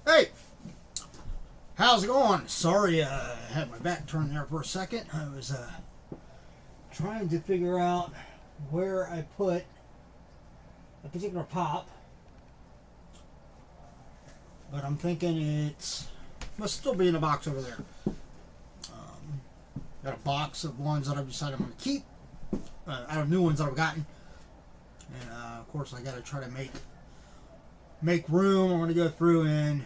Hey! How's it going? Sorry, I had my back turned there for a second. I was trying to figure out where I put a particular pop. But I'm thinking it must still be in a box over there. Got a box of ones that I've decided I'm going to keep. Out of new ones that I've gotten. And of course I got to try to make room. I'm going to go through and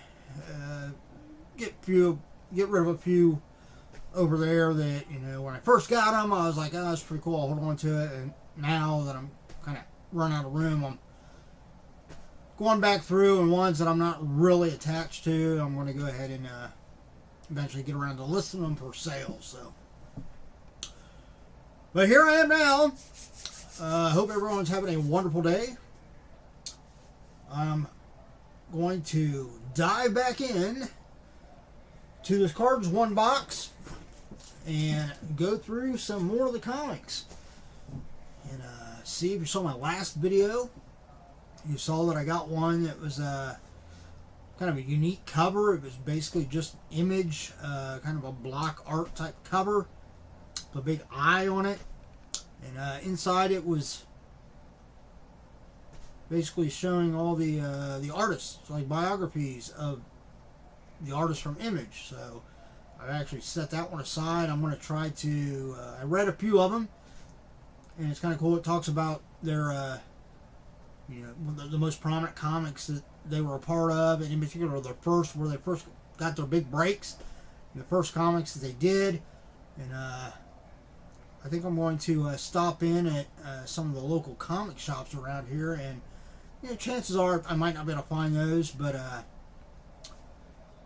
get rid of a few over there that, you know, when I first got them I was like, oh, that's pretty cool, I'll hold on to it. And now that I'm kind of running out of room, I'm going back through, and ones that I'm not really attached to, I'm going to go ahead and eventually get around to listing them for sale. So, but here I am now. Hope everyone's having a wonderful day. I'm going to dive back in to this Cards One box and go through some more of the comics. And see, if you saw my last video, you saw that I got one that was kind of a unique cover. It was basically just Image, kind of a block art type cover with a big eye on it. And inside it was basically showing all the artists, like biographies of the artists from Image. So I've actually set that one aside. I'm going to try to, I read a few of them, and it's kind of cool. It talks about their, you know, the most prominent comics that they were a part of, and in particular where they first got their big breaks, and the first comics that they did. And I think I'm going to stop in at some of the local comic shops around here, and you know, chances are I might not be able to find those, but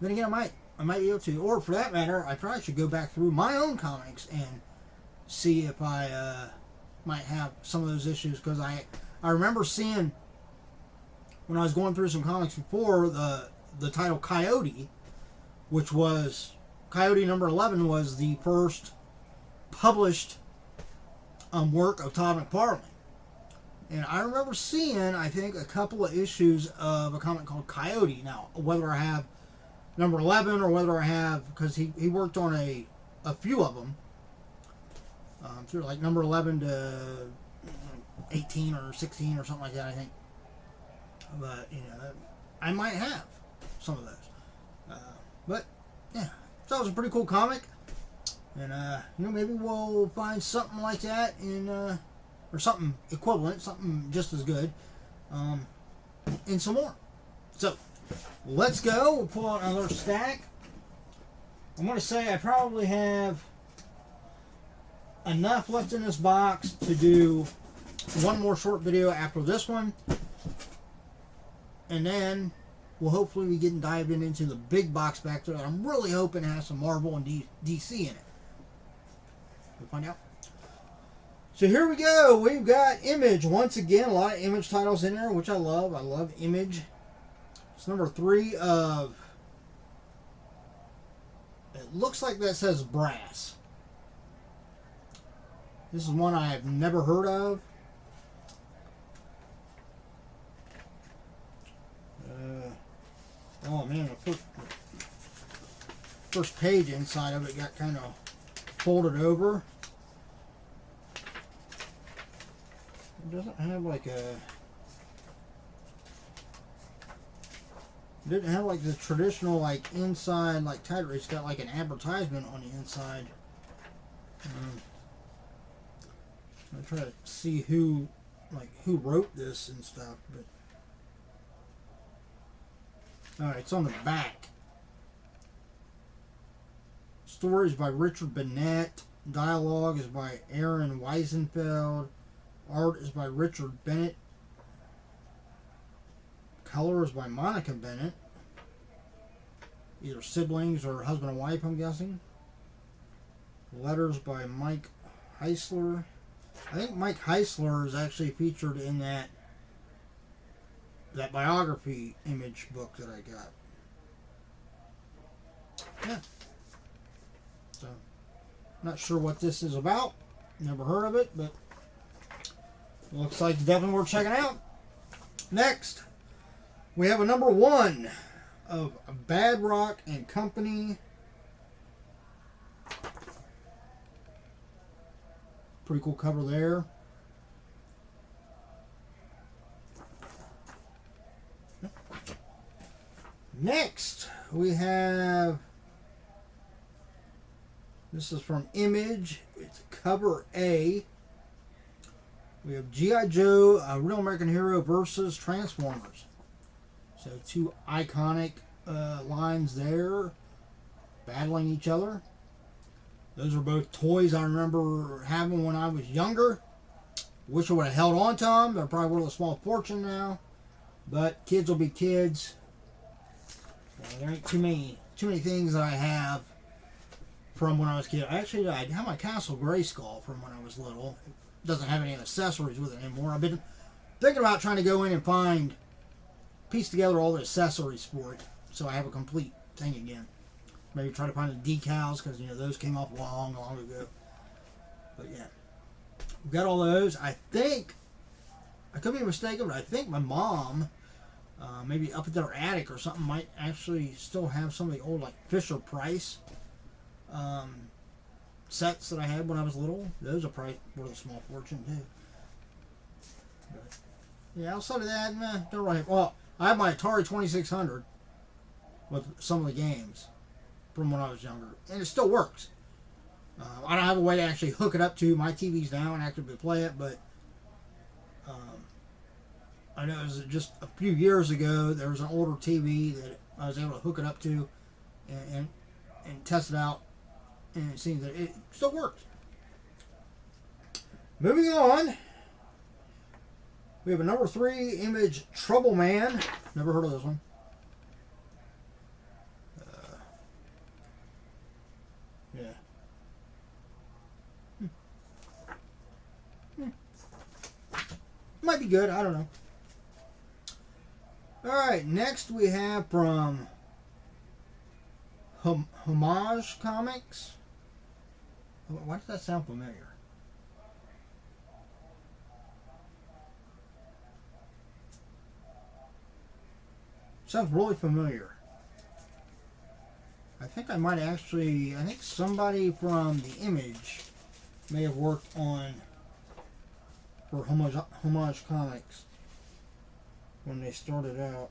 then again, I might be able to. Or for that matter, I probably should go back through my own comics and see if I might have some of those issues, because I remember seeing, when I was going through some comics before, the title Coyote, which was Coyote number 11, was the first published work of Todd McFarlane. And I remember seeing, I think, a couple of issues of a comic called Coyote. Now, whether I have number 11 or whether I have, because he worked on a few of them, through like number 11 to 18 or 16 or something like that, I think. But, you know, I might have some of those. But, yeah, so it was a pretty cool comic. And, you know, maybe we'll find something like that in, or something equivalent, something just as good, in some more. So, let's go. We'll pull out another stack. I'm going to say I probably have enough left in this box to do one more short video after this one, and then we'll hopefully be getting dived into the big box back there that I'm really hoping has some Marvel and DC in it. We'll find out. So here we go. We've got Image once again. A lot of Image titles in there, which I love. I love Image. It's number 3 of, it looks like that says Brass. This is one I have never heard of. Oh man, the first page inside of it got kind of folded over. It doesn't have like a, it didn't have like the traditional like inside like title. It's got like an advertisement on the inside. I try to see who wrote this and stuff, but alright, it's on the back. Stories by Richard Bennett. Dialogue is by Aaron Weisenfeld. Art is by Richard Bennett. Color is by Monica Bennett. Either siblings or husband and wife, I'm guessing. Letters by Mike Heisler. I think Mike Heisler is actually featured in that biography Image book that I got. Yeah. So, not sure what this is about. Never heard of it, but looks like it's definitely worth checking out. Next, we have a number 1 of Bad Rock and Company. Pretty cool cover there. Next, we have, this is from Image. It's cover A. We have G.I. Joe, Real American Hero versus Transformers. So 2 iconic lines there, battling each other. Those are both toys I remember having when I was younger. Wish I would have held on to them. They're probably worth a small fortune now. But kids will be kids. There ain't too many things that I have from when I was a kid. Actually, I have my Castle Grayskull from when I was little. It doesn't have any accessories with it anymore. I've been thinking about trying to go in and piece together all the accessories for it, so I have a complete thing again. Maybe try to find the decals, because those came off long ago. But yeah, we've got all those. I think, I could be mistaken, but I think my mom, maybe up at their attic or something, might actually still have some of the old, like, Fisher Price sets that I had when I was little. Those are probably worth a small fortune too. But yeah, outside of that, don't really. Well, I have my Atari 2600 with some of the games from when I was younger, and it still works. I don't have a way to actually hook it up to my TVs now and actively play it, but I know it was just a few years ago there was an older TV that I was able to hook it up to and test it out, and it seems that it still works. Moving on, we have a number 3 Image Trouble Man. Never heard of this one. Yeah. Might be good. I don't know. Alright, next we have from Homage Comics. Why does that sound familiar? Sounds really familiar. I think I might actually, I think somebody from the Image may have worked on for Homage Comics when they started out.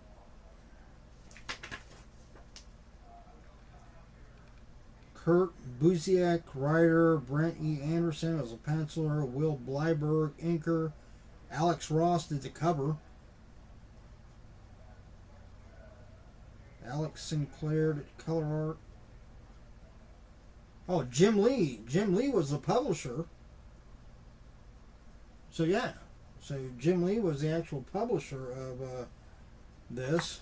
Kurt Busiek, writer. Brent E. Anderson as a penciler. Will Blyberg, inker. Alex Ross did the cover. Alex Sinclair did color art. Oh, Jim Lee. Jim Lee was the publisher. So yeah. So Jim Lee was the actual publisher of this.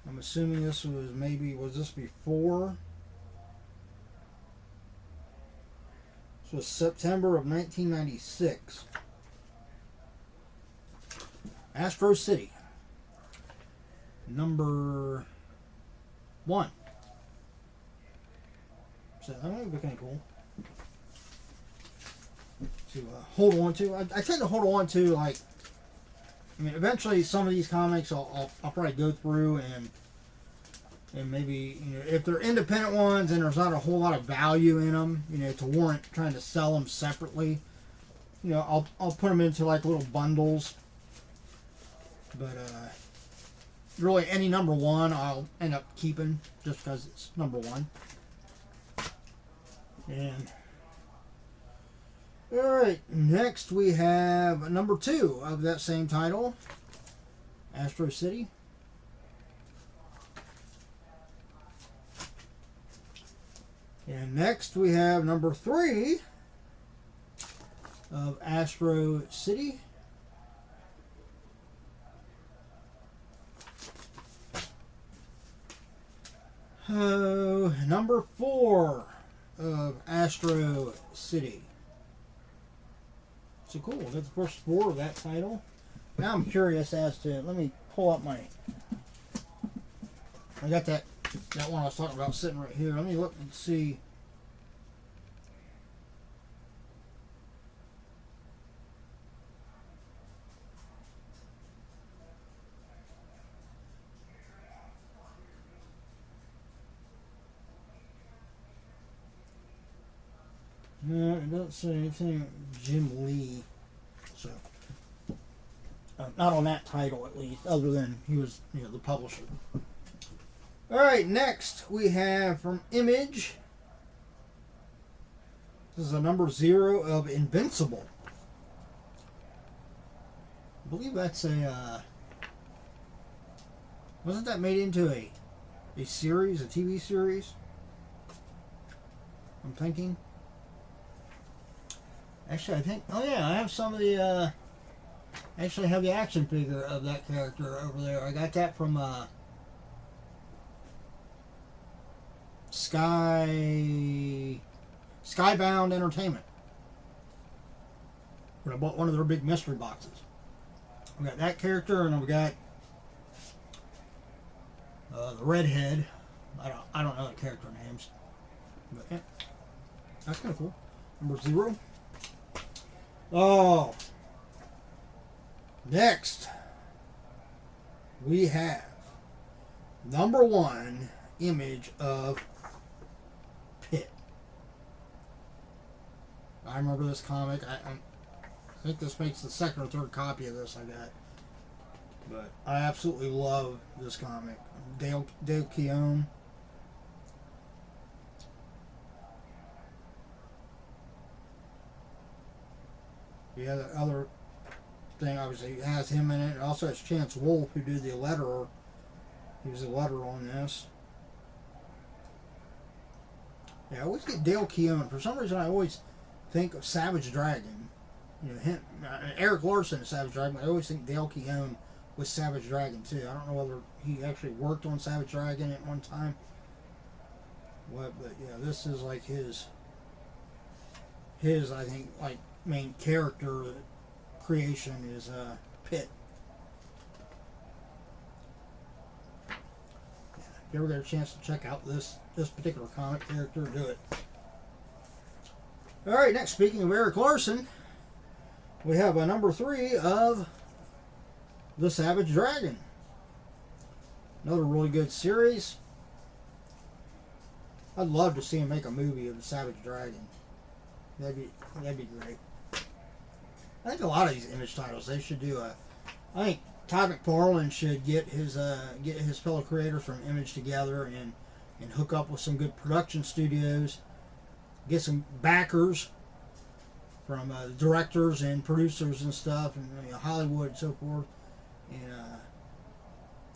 I'm assuming this was was this before? This was September of 1996. Astro City. Number 1. So that might be kind of cool to hold on to. I tend to hold on to, like, I mean, eventually some of these comics I'll probably go through and maybe, if they're independent ones and there's not a whole lot of value in them, to warrant trying to sell them separately, I'll put them into like little bundles. But really any number 1 I'll end up keeping just because it's number 1. And alright, next we have number 2 of that same title, Astro City. And next we have number 3 of Astro City. Number 4 of Astro City. So cool, that's the first 4 of that title. Now I'm curious as to, let me pull up I got that one I was talking about sitting right here. Let me look and see. No, it doesn't say anything Jim Lee. So, not on that title at least, other than he was, the publisher. All right, next we have from Image. This is a number 0 of Invincible. I believe that's a. Wasn't that made into a series, a TV series? I'm thinking. Actually, I think. Oh yeah, I have some of the. Actually, I have the action figure of that character over there. I got that from Skybound Entertainment. When I bought one of their big mystery boxes. We got that character, and I've got the redhead. I don't know the character names, but yeah, that's kind of cool. Number 0. Oh, next we have number 1 image of Pit. I remember this comic. I think this makes the second or third copy of this I got. But I absolutely love this comic. Dale Keown. Yeah, the other thing obviously has him in it. It also has Chance Wolfe, who did the letterer. He was the letterer on this. Yeah, I always get Dale Keown. For some reason, I always think of Savage Dragon. Him, Eric Larson is Savage Dragon. I always think Dale Keown was Savage Dragon too. I don't know whether he actually worked on Savage Dragon at one time. But yeah, this is like his I think like main character creation is Pit. Yeah, if you ever get a chance to check out this particular comic character, do it. All right, next, speaking of Eric Larson, we have a number 3 of The Savage Dragon. Another really good series. I'd love to see him make a movie of The Savage Dragon. That'd be great. I think a lot of these Image titles, they should do I think Todd McFarlane should get his fellow creators from Image together and hook up with some good production studios. Get some backers from directors and producers and stuff, and Hollywood and so forth, and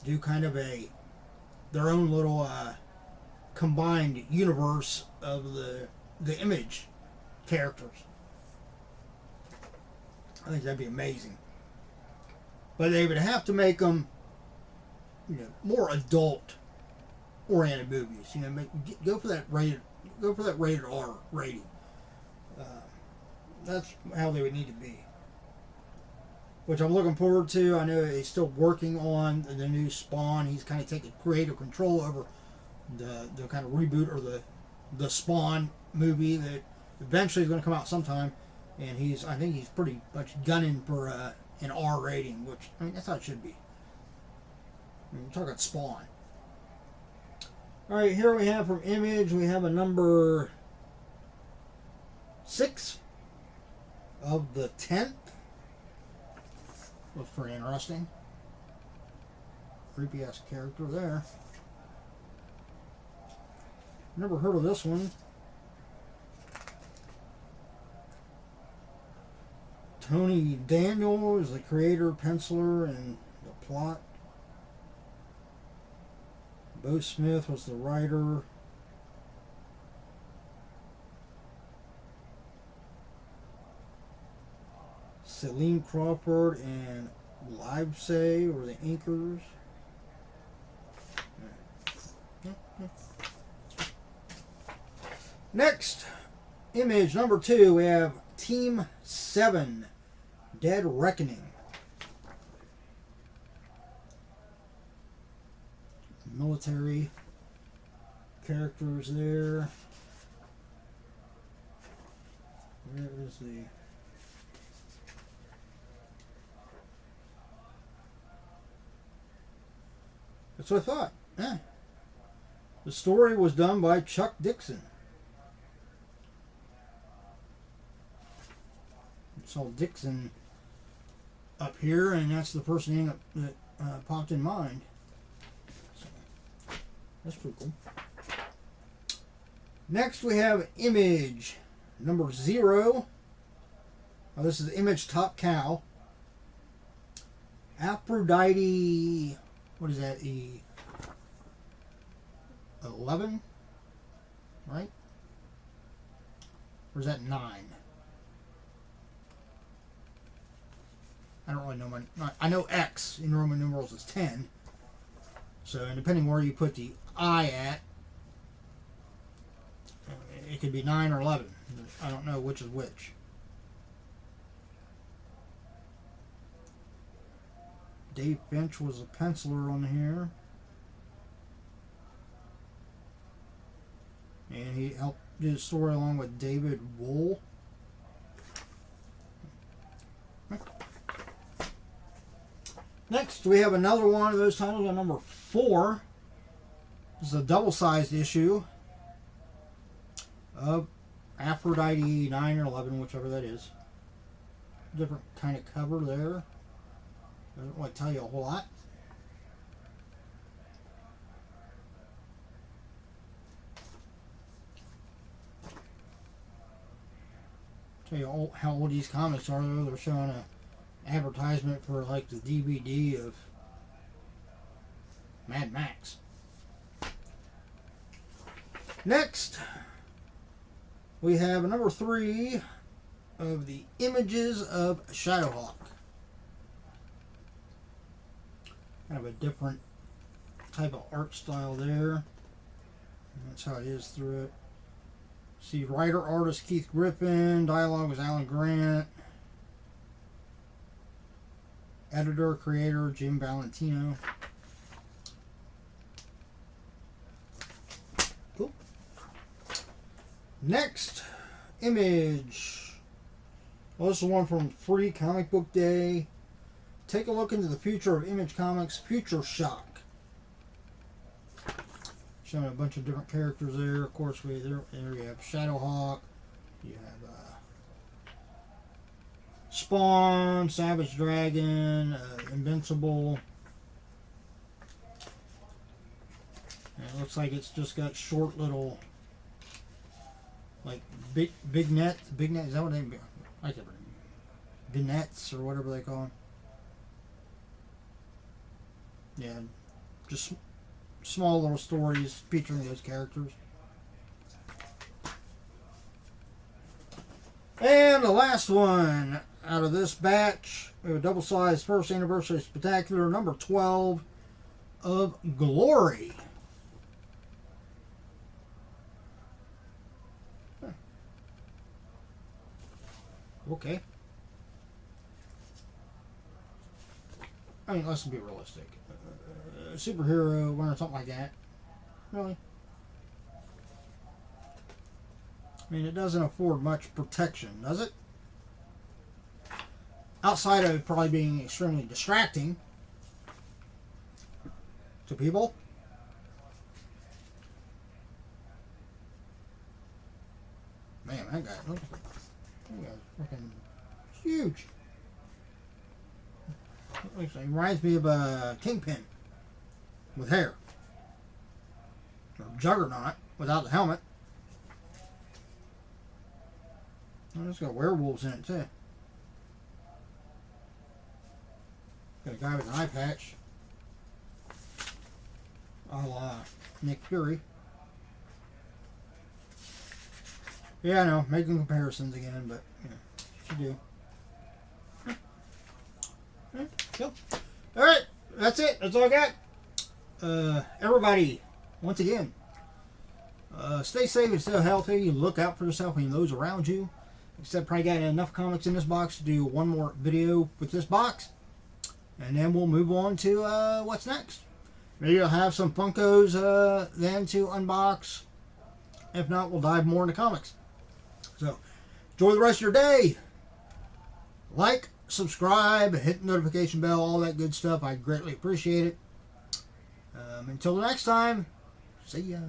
do kind of their own little combined universe of the Image characters. I think that'd be amazing. But they would have to make them, more adult-oriented movies. Go for that rated R rating. That's how they would need to be. Which I'm looking forward to. I know he's still working on the new Spawn. He's kind of taking creative control over the kind of reboot or the Spawn movie that eventually is going to come out sometime. And I think he's pretty much gunning for an R rating, which, that's how it should be. We're talking Spawn. Alright, here we have from Image, we have a number 6 of the 10th. Looks pretty interesting. Creepy ass character there. Never heard of this one. Tony Daniel is the creator, penciler, and the plot. Bo Smith was the writer. Celine Crawford and Livesay were the inkers. Next, Image number 2, we have Team 7, Dead Reckoning. Military characters there. Where is the... That's what I thought. Yeah. The story was done by Chuck Dixon. saw Dixon up here, and that's the person name that popped in mind. So, that's pretty cool. Next we have Image number 0. Oh, this is Image Top Cow. Aphrodite, what is that? 11, right? Or is that 9? I don't really know I know X in Roman numerals is 10. So, and depending where you put the I at, it could be 9 or 11. I don't know which is which. Dave Finch was a penciler on here. And he helped do the story along with David Wool. Next, we have another one of those titles on number 4. This is a double-sized issue of Aphrodite 9 or 11, whichever that is. Different kind of cover there. Doesn't really tell you a whole lot. Tell you how old these comics are. They're showing a advertisement for like the DVD of Mad Max. Next, we have number 3 of the Images of Shadowhawk. Kind of a different type of art style there. And that's how it is through it. See, writer, artist Keith Griffin. Dialogue was Alan Grant. Editor, creator Jim Valentino. Cool. Next, Image. Well, this is one from Free Comic Book Day. Take a look into the future of Image Comics, Future Shock. Showing a bunch of different characters there. Of course, there you have Shadowhawk. You have Spawn, Savage Dragon, Invincible. And it looks like it's just got short little, like big net. Big net, is that what they mean? I can't remember. Vignettes or whatever they call them. Yeah, just small little stories featuring those characters. And the last one out of this batch, we have a double-sized first anniversary spectacular, number 12 of Glory. Huh. Okay. I mean, let's be realistic. A superhero wearing something like that, really? I mean, it doesn't afford much protection, does it? Outside of probably being extremely distracting to people. Man, that guy looks freaking huge. He reminds me of a Kingpin with hair. Or Juggernaut without the helmet. Oh, it's got werewolves in it too. Got a guy with an eye patch. A la Nick Fury. Yeah, I know, making comparisons again, but you do. Cool. Alright, that's it. That's all I got. Everybody, once again, stay safe and stay healthy. Look out for yourself and those around you. Except probably got enough comics in this box to do one more video with this box. And then we'll move on to what's next. Maybe I'll have some Funkos then to unbox. If not, we'll dive more into comics. So, enjoy the rest of your day. Like, subscribe, hit the notification bell, all that good stuff. I greatly appreciate it. Until the next time, see ya.